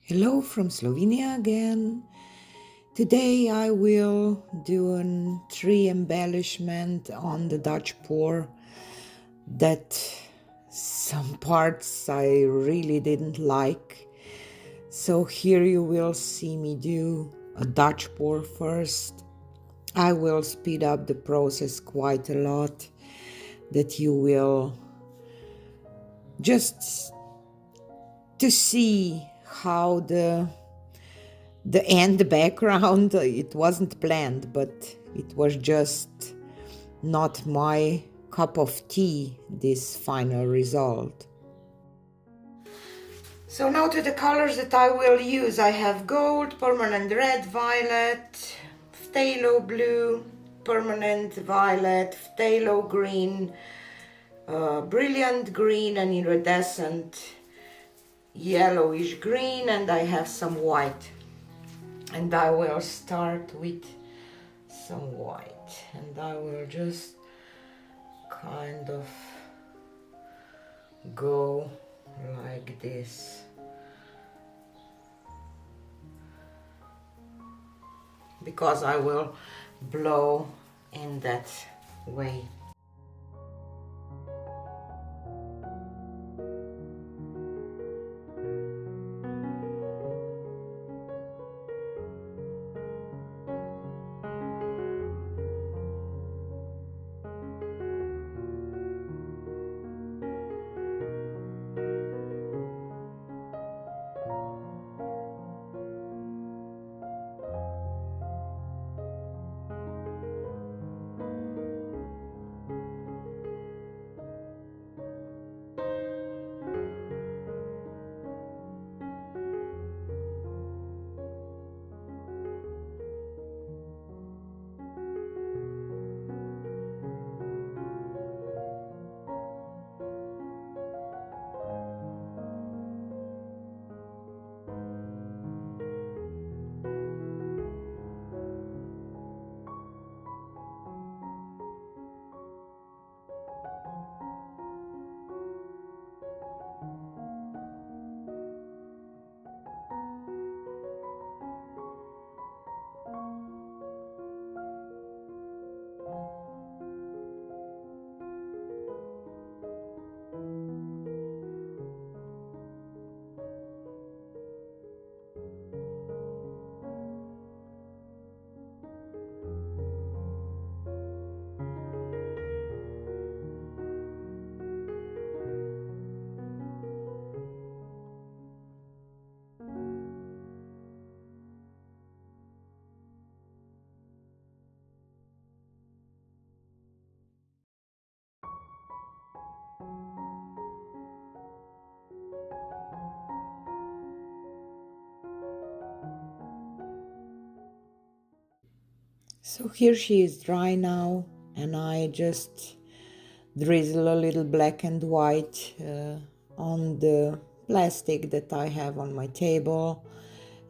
Hello from Slovenia again. Today I will do a tree embellishment on the Dutch pour that some parts I really didn't like. So here you will see me do a Dutch pour first. I will speed up the process quite a lot, that you will just to see how the background, it wasn't planned, but it was just not my cup of tea, this final result. So now to the colors that I will use. I have gold, permanent red, violet, phthalo blue, permanent violet, phthalo green, brilliant green, and iridescent yellowish green, and I have some white. And I will start with some white, and I will just kind of go like this, because I will blow in that way. So here she is dry now, and I just drizzle a little black and white on the plastic that I have on my table,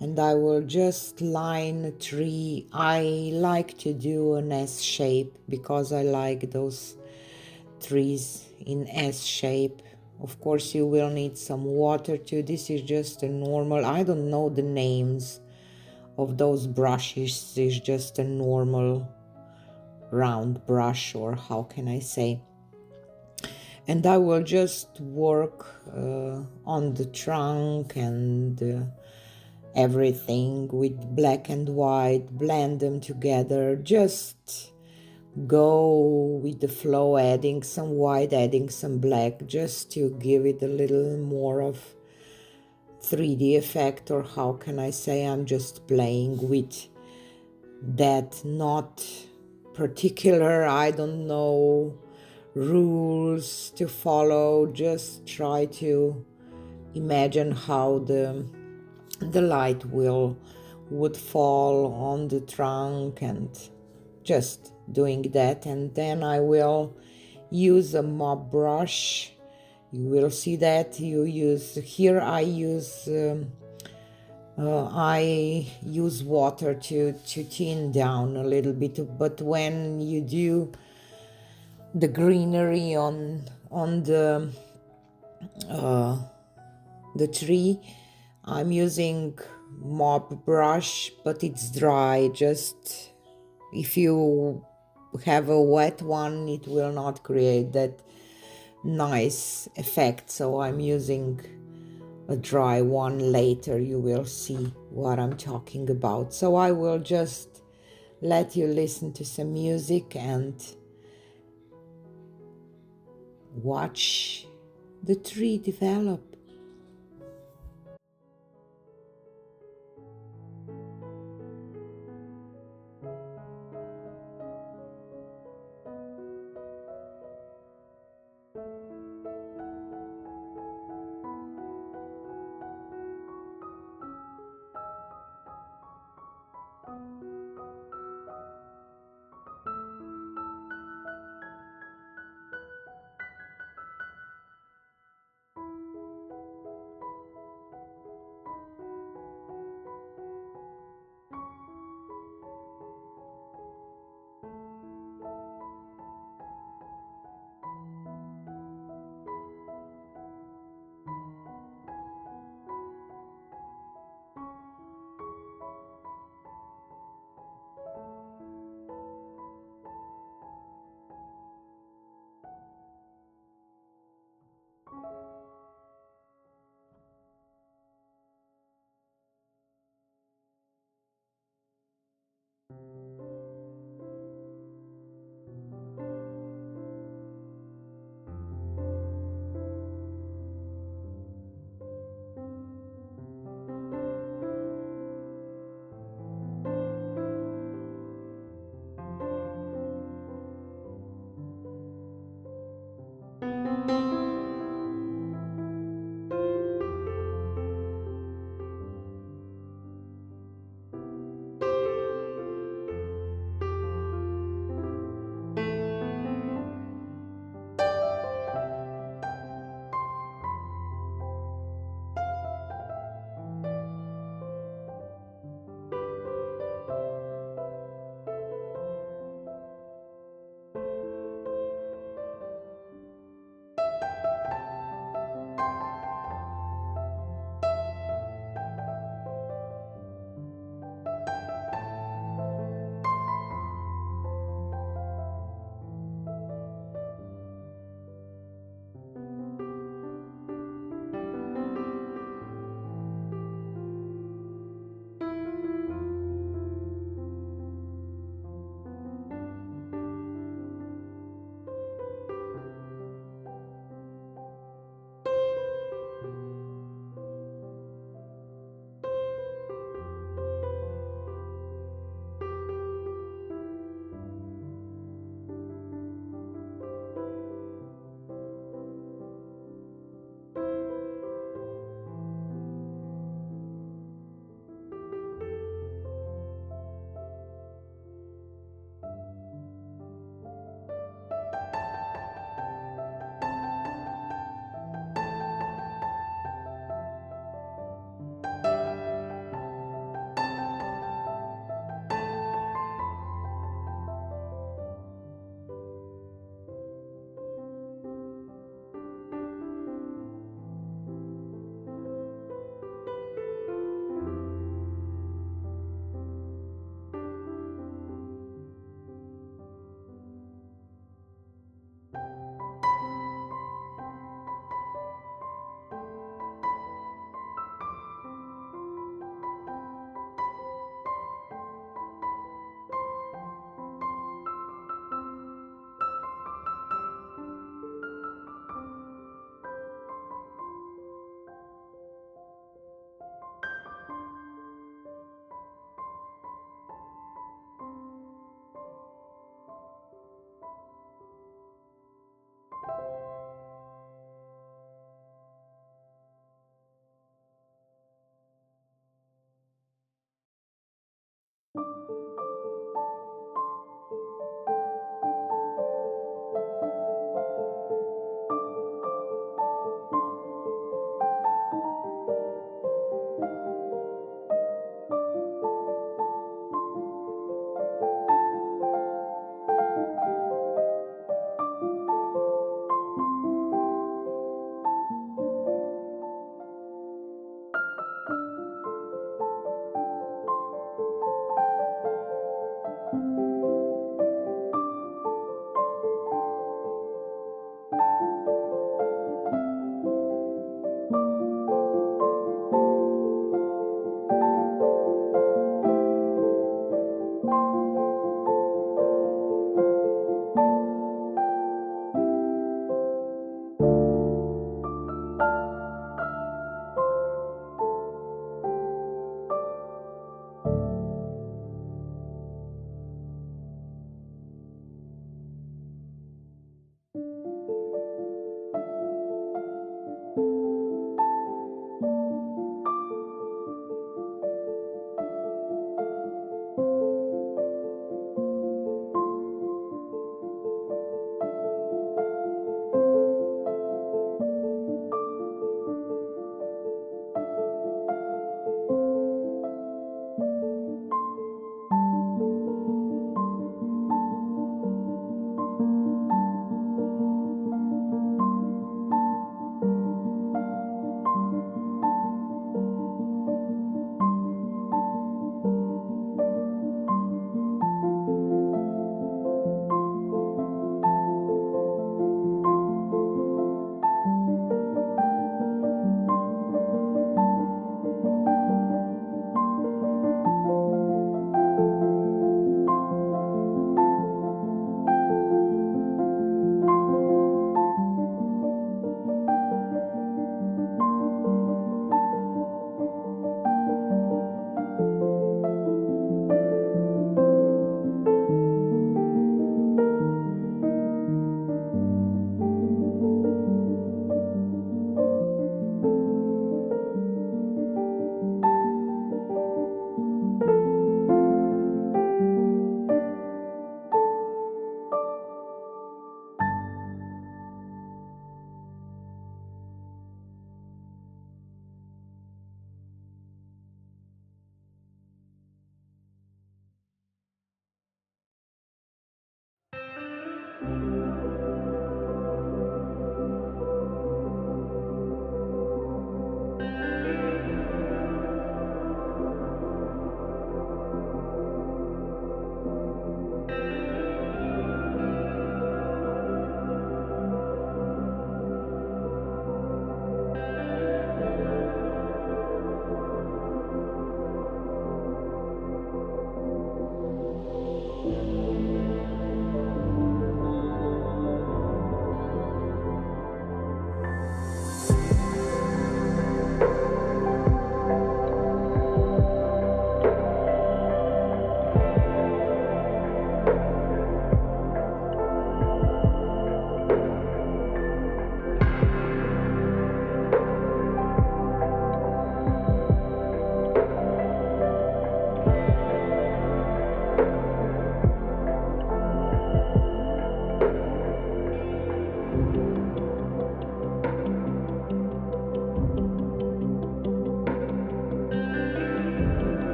and I will just line a tree. I like to do an S shape because I like those trees in S shape. Of course you will need some water too. This is just a normal, I don't know the names of those brushes, is just a normal round brush, or how can I say. And I will just work on the trunk and everything with black and white, blend them together, just go with the flow, adding some white, adding some black, just to give it a little more of 3D effect, or how can I say. I'm just playing with that, not particular, I don't know, rules to follow. Just try to imagine how the light would fall on the trunk, and just doing that. And then I will use a mop brush. You will see that you use here, I use water to thin down a little bit, but when you do the greenery on the tree, I'm using mop brush, but it's dry. Just if you have a wet one, it will not create that nice effect. So I'm using a dry one. Later you will see what I'm talking about. So I will just let you listen to some music and watch the tree develop.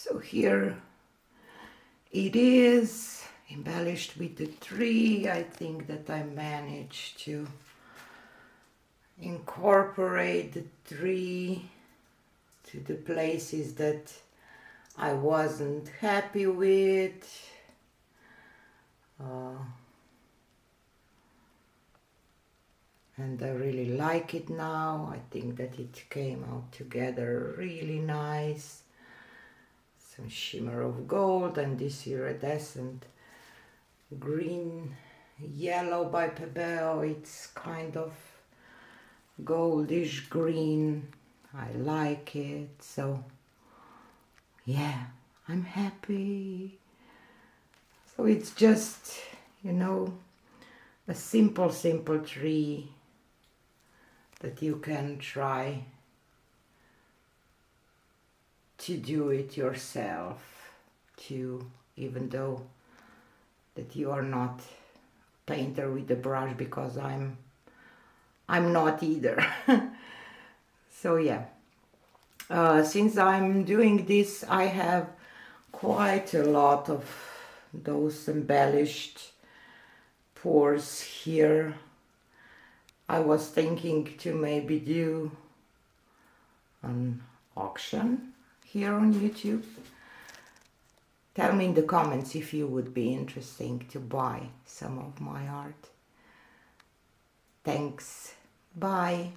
So here it is, embellished with the tree. I think that I managed to incorporate the tree to the places that I wasn't happy with. And I really like it now. I think that it came out together really nice. Some shimmer of gold and this iridescent green yellow by Pebeo. It's kind of goldish green. I like it. So yeah, I'm happy. So it's just, you know, a simple tree that you can try to do it yourself too, even though that you are not a painter with the brush, because I'm not either. So yeah, since I'm doing this, I have quite a lot of those embellished pores here. I was thinking to maybe do an auction here on YouTube. Tell me in the comments if you would be interested to buy some of my art. Thanks. Bye.